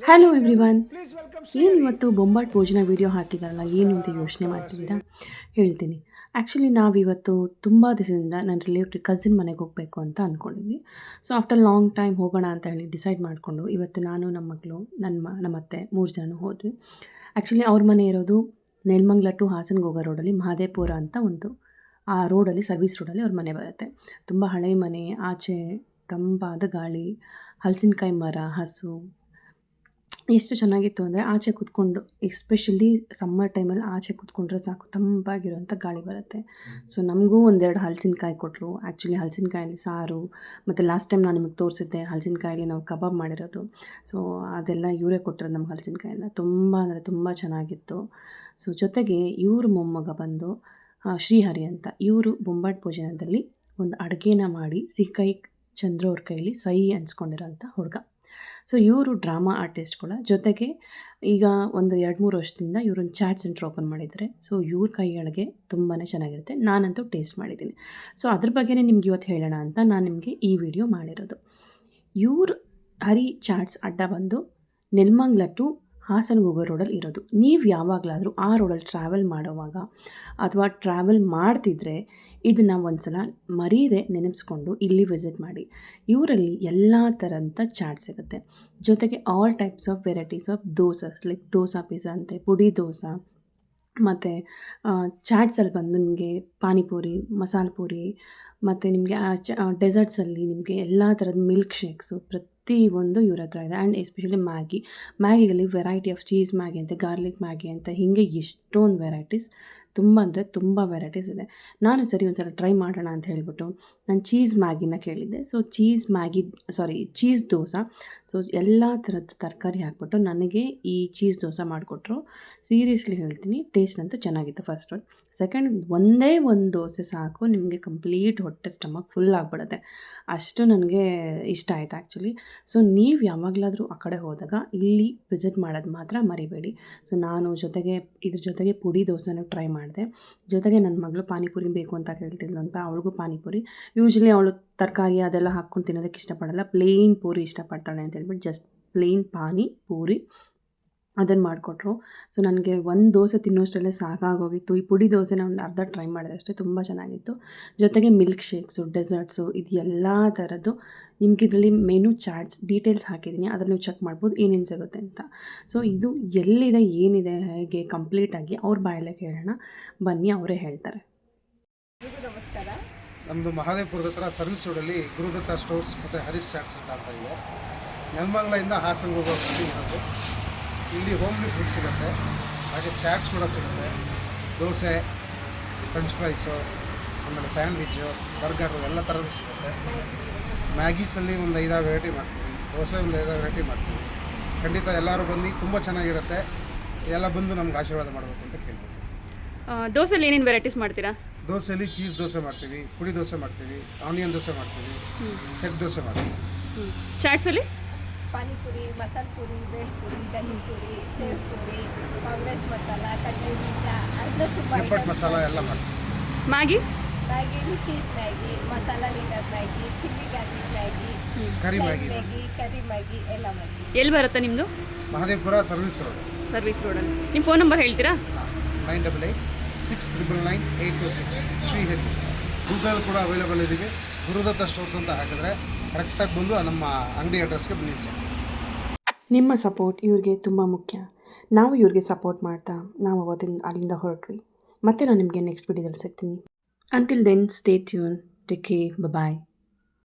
Hello everyone. ಏನು ಇವತ್ತು ಬೊಂಬಾಟ್ ಭೋಜನ ವೀಡಿಯೋ ಹಾಕಿದಾರಲ್ಲ, ಏನು ಅಂತ ಯೋಚನೆ ಮಾಡ್ತಿದ್ದೀರಾ? ಹೇಳ್ತೀನಿ. ಆ್ಯಕ್ಚುಲಿ ನಾವಿವತ್ತು ತುಂಬ ದಿವಸದಿಂದ ನನ್ನ ರಿಲೇಟಿವ್ ಕಸಿನ್ ಮನೆಗೆ ಹೋಗಬೇಕು ಅಂತ ಅಂದ್ಕೊಂಡಿದ್ವಿ. ಸೊ ಆಫ್ಟರ್ ಲಾಂಗ್ ಟೈಮ್ ಹೋಗೋಣ ಅಂತ ಹೇಳಿ ಡಿಸೈಡ್ ಮಾಡಿಕೊಂಡು ಇವತ್ತು ನಾನು, ನಮ್ಮ ಮಗಳು, ನಮ್ಮ ಅತ್ತೆ 3 ಜನ ಹೋದ್ವಿ. ಆ್ಯಕ್ಚುಲಿ ಅವ್ರ ಮನೆ ಇರೋದು ನೆಲಮಂಗಲ ಟು ಹಾಸನ್ಗೆ ಹೋಗೋ ರೋಡಲ್ಲಿ ಮಹದೇವಪುರ ಅಂತ ಒಂದು ಆ ರೋಡಲ್ಲಿ ಸರ್ವಿಸ್ ರೋಡಲ್ಲಿ ಅವ್ರ ಮನೆ ಬರುತ್ತೆ. ತುಂಬ ಹಳೆಯ ಮನೆ, ಆಚೆ ತಂಪಾದ ಗಾಳಿ, ಹಲಸಿನಕಾಯಿ ಮರ, ಹಸು, ಎಷ್ಟು ಚೆನ್ನಾಗಿತ್ತು ಅಂದರೆ ಆಚೆ ಕೂತ್ಕೊಂಡು, ಎಸ್ಪೆಷಲಿ ಸಮ್ಮರ್ ಟೈಮಲ್ಲಿ ಆಚೆ ಕೂತ್ಕೊಂಡ್ರೆ ಸಾಕು, ತಂಪಾಗಿರುವಂಥ ಗಾಳಿ ಬರುತ್ತೆ. ಸೊ ನಮಗೂ ಒಂದೆರಡು ಹಲಸಿನಕಾಯಿ ಕೊಟ್ಟರು. ಆ್ಯಕ್ಚುಲಿ ಹಲಸಿನಕಾಯಲ್ಲಿ ಸಾರು, ಮತ್ತು ಲಾಸ್ಟ್ ಟೈಮ್ ನಾನು ನಿಮಗೆ ತೋರಿಸಿದ್ದೆ ಹಲಸಿನಕಾಯಲ್ಲಿ ನಾವು ಕಬಾಬ್ ಮಾಡಿರೋದು. ಸೊ ಅದೆಲ್ಲ ಇವರೇ ಕೊಟ್ಟಿರೋದು ನಮ್ಗೆ ಹಲಸಿನಕಾಯೆಲ್ಲ. ತುಂಬ ಅಂದರೆ ತುಂಬ ಚೆನ್ನಾಗಿತ್ತು. ಸೊ ಜೊತೆಗೆ ಇವ್ರ ಮೊಮ್ಮಗ ಬಂದು ಶ್ರೀಹರಿ ಅಂತ, ಇವರು ಬೊಂಬಾಟ್ ಭೋಜನದಲ್ಲಿ ಒಂದು ಅಡುಗೆನ ಮಾಡಿ ಸಿಹಿಕೈ ಚಂದ್ರು ಅವ್ರ ಕೈಲಿ ಸಹಿ ಅನ್ಸ್ಕೊಂಡಿರೋಂಥ ಹುಡುಗ. ಸೊ ಇವರು ಡ್ರಾಮಾ ಆರ್ಟಿಸ್ಟ್ ಕೂಡ. ಜೊತೆಗೆ ಈಗ ಒಂದು 2-3 ವರ್ಷದಿಂದ ಇವರೊಂದು ಚಾಟ್ ಸೆಂಟರ್ ಓಪನ್ ಮಾಡಿದ್ದಾರೆ. ಸೊ ಇವ್ರ ಕೈ ಅಡುಗೆ ತುಂಬಾ ಚೆನ್ನಾಗಿರುತ್ತೆ. ನಾನಂತೂ ಟೇಸ್ಟ್ ಮಾಡಿದ್ದೀನಿ. ಸೊ ಅದ್ರ ಬಗ್ಗೆನೇ ನಿಮ್ಗೆ ಇವತ್ತು ಹೇಳೋಣ ಅಂತ ನಾನು ನಿಮಗೆ ಈ ವಿಡಿಯೋ ಮಾಡಿರೋದು. ಇವ್ರ ಹರಿ ಚಾಟ್ಸ್ ಅಡ್ಡ ಬಂದು ನೆಲಮಂಗಲ ಟು ಹಾಸನ್ಗೆ ಹೋಗೋ ರೋಡಲ್ಲಿ ಇರೋದು. ನೀವು ಯಾವಾಗಲಾದರೂ ಆ ರೋಡಲ್ಲಿ ಟ್ರಾವೆಲ್ ಮಾಡೋವಾಗ ಅಥವಾ ಟ್ರಾವೆಲ್ ಮಾಡ್ತಿದ್ರೆ ಇದನ್ನು ಒಂದು ಸಲ ಮರೀದೆ ನೆನೆಸ್ಕೊಂಡು ಇಲ್ಲಿ ವಿಸಿಟ್ ಮಾಡಿ. ಇವರಲ್ಲಿ ಎಲ್ಲ ಥರಂಥ ಚಾಟ್ ಸಿಗುತ್ತೆ. ಜೊತೆಗೆ all types of varieties of dosas, like dosa pizza ಅಂತೆ, ಪುಡಿ ದೋಸೆ, ಮತ್ತು ಚಾಟ್ಸಲ್ಲಿ ಬಂದು ನಿಮಗೆ ಪಾನಿಪುರಿ, ಮಸಾಲೆ ಪೂರಿ, ಮತ್ತು ನಿಮಗೆ ಡೆಸರ್ಟ್ಸಲ್ಲಿ ನಿಮಗೆ ಎಲ್ಲ ಥರದ ಮಿಲ್ಕ್ ಶೇಕ್ಸು ಪ್ರತಿಯೊಂದು ಇವ್ರ ಹತ್ರ ಇದೆ. ಆ್ಯಂಡ್ ಎಸ್ಪೆಷಲಿ ಮ್ಯಾಗಿಯಲ್ಲಿ ವೆರೈಟಿ ಆಫ್ ಚೀಸ್ ಮ್ಯಾಗಿ ಅಂತೆ, ಗಾರ್ಲಿಕ್ ಮ್ಯಾಗಿ ಅಂತ, ಹೀಗೆ ಎಷ್ಟೊಂದು ವೆರೈಟೀಸ್, ತುಂಬ ಅಂದರೆ ತುಂಬ ವೆರೈಟೀಸ್ ಇದೆ. ನಾನು ಸರಿ ಒಂದು ಸಲ ಟ್ರೈ ಮಾಡೋಣ ಅಂತ ಹೇಳಿಬಿಟ್ಟು ನಾನು ಚೀಸ್ ಮ್ಯಾಗಿನ ಕೇಳಿದ್ದೆ. So cheese dosa. ಸೊ ಎಲ್ಲ ಥರದ್ದು ತರಕಾರಿ ಹಾಕ್ಬಿಟ್ಟು ನನಗೆ ಈ ಚೀಸ್ ದೋಸೆ ಮಾಡಿಕೊಟ್ರು. ಸೀರಿಯಸ್ಲಿ ಹೇಳ್ತೀನಿ, ಟೇಸ್ಟ್ ಅಂತೂ ಚೆನ್ನಾಗಿತ್ತು ಫಸ್ಟ್ ಒನ್. ಸೆಕೆಂಡ್, ಒಂದೇ ಒಂದು ದೋಸೆ ಸಾಕು, ನಿಮಗೆ ಕಂಪ್ಲೀಟ್ ಹೊಟ್ಟೆ ಸ್ಟಮಕ್ ಫುಲ್ ಆಗಿಬಿಡುತ್ತೆ. ಅಷ್ಟು ನನಗೆ ಇಷ್ಟ ಆಯಿತು ಆ್ಯಕ್ಚುಲಿ. ಸೊ ನೀವು ಯಾವಾಗಲಾದರೂ ಆ ಕಡೆ ಹೋದಾಗ ಇಲ್ಲಿ ವಿಸಿಟ್ ಮಾಡೋದು ಮಾತ್ರ ಮರಿಬೇಡಿ. ಸೊ ನಾನು ಇದ್ರ ಜೊತೆಗೆ ಪುಡಿ ದೋಸೆನೂ ಟ್ರೈ ಮಾಡಿದೆ. ಜೊತೆಗೆ ನನ್ನ ಮಗಳು ಪಾನಿಪುರಿ ಬೇಕು ಅಂತ ಕೇಳ್ತಿದ್ಲು ಅಂತ ಅವಳಿಗೂ ಪಾನಿಪುರಿ. ಯೂಶ್ವಲಿ ಅವಳು ತರಕಾರಿ ಅದೆಲ್ಲ ಹಾಕ್ಕೊಂಡು ತಿನ್ನೋದಕ್ಕೆ ಇಷ್ಟಪಡಲ್ಲ, ಪ್ಲೇನ್ ಪೂರಿ ಇಷ್ಟಪಡ್ತಾಳೆ ಅಂತ ಹೇಳ್ಬಿಟ್ಟು ಜಸ್ಟ್ ಪ್ಲೇನ್ ಪಾನಿಪುರಿ ಅದನ್ನು ಮಾಡಿಕೊಟ್ರು. ಸೊ ನನಗೆ ಒಂದು ದೋಸೆ ತಿನ್ನೋಷ್ಟರಲ್ಲೇ ಸಾಕಾಗೋಗಿತ್ತು. ಈ ಪುಡಿ ದೋಸೆನ ಒಂದು ಅರ್ಧ ಟ್ರೈ ಮಾಡಿದೆ ಅಷ್ಟೇ, ತುಂಬ ಚೆನ್ನಾಗಿತ್ತು. ಜೊತೆಗೆ ಮಿಲ್ಕ್ ಶೇಕ್ಸು, ಡೆಸರ್ಟ್ಸು, ಇದು ಎಲ್ಲ ಥರದ್ದು ನಿಮ್ಗೆ ಇದರಲ್ಲಿ ಮೆನು ಚಾರ್ಟ್ಸ್ ಡೀಟೇಲ್ಸ್ ಹಾಕಿದ್ದೀನಿ, ಅದನ್ನು ನೀವು ಚೆಕ್ ಮಾಡ್ಬೋದು ಏನೇನು ಸಿಗುತ್ತೆ ಅಂತ. ಸೊ ಇದು ಎಲ್ಲಿದೆ, ಏನಿದೆ, ಹೇಗೆ ಕಂಪ್ಲೀಟಾಗಿ ಅವ್ರ ಬಾಯಲ್ಲೇ ಕೇಳೋಣ ಬನ್ನಿ, ಅವರೇ ಹೇಳ್ತಾರೆ. ನಮಸ್ಕಾರ. ನಮ್ಮದು ಮಹದೇವಪುರದ ಹತ್ರ ಸರ್ವಿಸ್ ರೋಡಲ್ಲಿ ಗುರುದತ್ತ ಸ್ಟೋರ್ಸ್ ಮತ್ತು ಹರೀಶ್ ಚಾಟ್ಸ್ ಅಂತ ಇದೆ. ನೆಲಮಂಗಲದಿಂದ ಹಾಸನ್ಗೆ ಹೋಗೋ ಇರೋದು. ಇಲ್ಲಿ ಹೋಮ್ಲಿ ಫುಡ್ ಸಿಗುತ್ತೆ, ಹಾಗೆ ಚಾಟ್ಸ್ ಕೂಡ ಸಿಗುತ್ತೆ. ದೋಸೆ, ಫ್ರೆಂಚ್ ಫ್ರೈಸು, ಆಮೇಲೆ ಸ್ಯಾಂಡ್ವಿಚ್ಚು, ಬರ್ಗರು ಎಲ್ಲ ಥರದ್ದು ಸಿಗುತ್ತೆ. ಮ್ಯಾಗೀಸಲ್ಲಿ ಒಂದು 5-6 ವೆರೈಟಿ ಮಾಡ್ತೀವಿ, ದೋಸೆ ಒಂದು 5-6 ವೆರೈಟಿ ಮಾಡ್ತೀವಿ. ಖಂಡಿತ ಎಲ್ಲರೂ ಬಂದು ತುಂಬ ಚೆನ್ನಾಗಿರುತ್ತೆ. ಎಲ್ಲ ಬಂದು ನಮ್ಗೆ ಆಶೀರ್ವಾದ ಮಾಡಬೇಕು ಅಂತ ಕೇಳ್ಬೋದು. ದೋಸೆಲಿ ಏನೇನು ವೆರೈಟೀಸ್ ಮಾಡ್ತೀರಾ? ದೋಸೆಯಲ್ಲಿ ಚೀಸ್ ದೋಸೆ ಮಾಡ್ತೀವಿ, ಪುಡಿ ದೋಸೆ ಮಾಡ್ತೀವಿ, ಆನಿಯನ್ ದೋಸೆ ಮಾಡ್ತೀವಿ, ಸೆಟ್ ದೋಸೆ ಮಾಡ್ತೀವಿ. ಚಾಟ್ಸಲ್ಲಿ ಪಾನಿಪುರಿ, ಮಸಾಲೆ ಪೂರಿ, ಬೇಲ್ ಪೂರಿ, ದಹಿ ಪೂರಿ, ಸೇವ್ ಪೂರಿ, ಕಾಂಗ್ರೆಸ್ ಮಸಾಲ, ಕಡಲೆ ಬೀಜ, ಅದನ್ನ ತುಂಬ ನಿಪ್ಪಟ್ಟು ಮಸಾಲ ಎಲ್ಲ ಮಾಡ್ತೀವಿ. ಮ್ಯಾಗಿಯಲ್ಲಿ cheese Maggi, masala leader Maggi, chilli garlic Maggi, curry Maggi, curry Maggi ಎಲ್ಲ ಮಾಡ್ತೀವಿ. ಎಲ್ಲಿ ಬರುತ್ತೆ ನಿಮ್ಮದು? ಮಹದೇವಪುರ ಸರ್ವಿಸ್ ರೋಡಲ್ಲಿ. ನಿಮ್ಮ ಫೋನ್ ನಂಬರ್ ಹೇಳ್ತೀರಾ? 9886999826 ಶ್ರೀಹರಿ. ಗೂಗಲ್ ಕೂಡ ಅವೈಲೇಬಲ್ ಇದ್ದೀವಿ. ಗುರುದತ್ತ ಸ್ಟೋರ್ಸ್ ಅಂತ ಹಾಕಿದ್ರೆ ಕರೆಕ್ಟಾಗಿ ಬಂದು ನಮ್ಮ ಅಂಗಡಿ ಅಡ್ರೆಸ್ಗೆ ಬನ್ನಿ ಸರ್. ನಿಮ್ಮ ಸಪೋರ್ಟ್ ಇವ್ರಿಗೆ ತುಂಬ ಮುಖ್ಯ. ನಾವು ಇವ್ರಿಗೆ ಸಪೋರ್ಟ್ ಮಾಡ್ತಾ ನಾವು ಅಲ್ಲಿಂದ ಹೊರಟ್ವಿ. ಮತ್ತೆ ನಾನು ನಿಮಗೆ ನೆಕ್ಸ್ಟ್ ವಿಡಿಯೋದಲ್ಲಿ ಸಿಗ್ತೀನಿ. Until then, stay tune, take care, ಬಾಯ್.